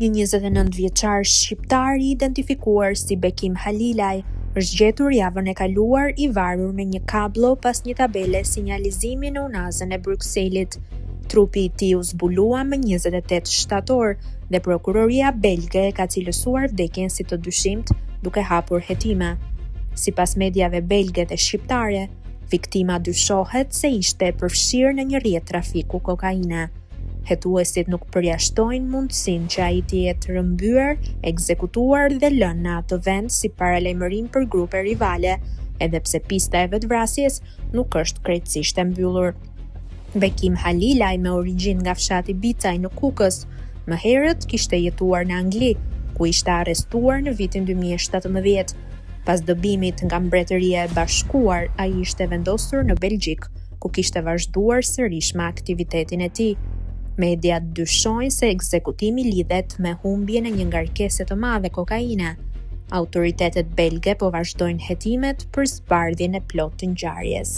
Një 29 vjeçar shqiptar i identifikuar si Bekim Halilaj është gjetur javën e kaluar i varur me një kablo pas një tabele sinjalizimi në unazën e Brykselit. Trupi i tij u zbulua më 28 shtator dhe prokuroria belge e ka cilësuar vdekjen si të dyshimt duke hapur hetime. Sipas mediave belge dhe shqiptare, viktima dyshohet se ishte e përfshirë në një rrjet trafiku kokaine. Hetuesit nuk përjashtojnë mundësinë që ai të jetë rrëmbyer, ekzekutuar dhe lënë në atë vend si paralajmërim për grupe rivale, edhe pse pista e vetvrasjes nuk është krejtësisht e mbyllur. Bekim Halilaj, me origjinë nga fshati Bicaj në Kukës, më herët kishte jetuar në Angli, ku ishte arrestuar në vitin 2017. Pas dëbimit nga Mbretëria e Bashkuar, ai ishte vendosur në Belgjik, ku kishte vazhduar sërish me aktivitetin e tij. Mediat dyshojnë se ekzekutimi lidhet me humbjen e një ngarkese të madhe kokaine. Autoritetet belge po vazhdojnë hetimet për zbardhjen e plotë të ngjarjes.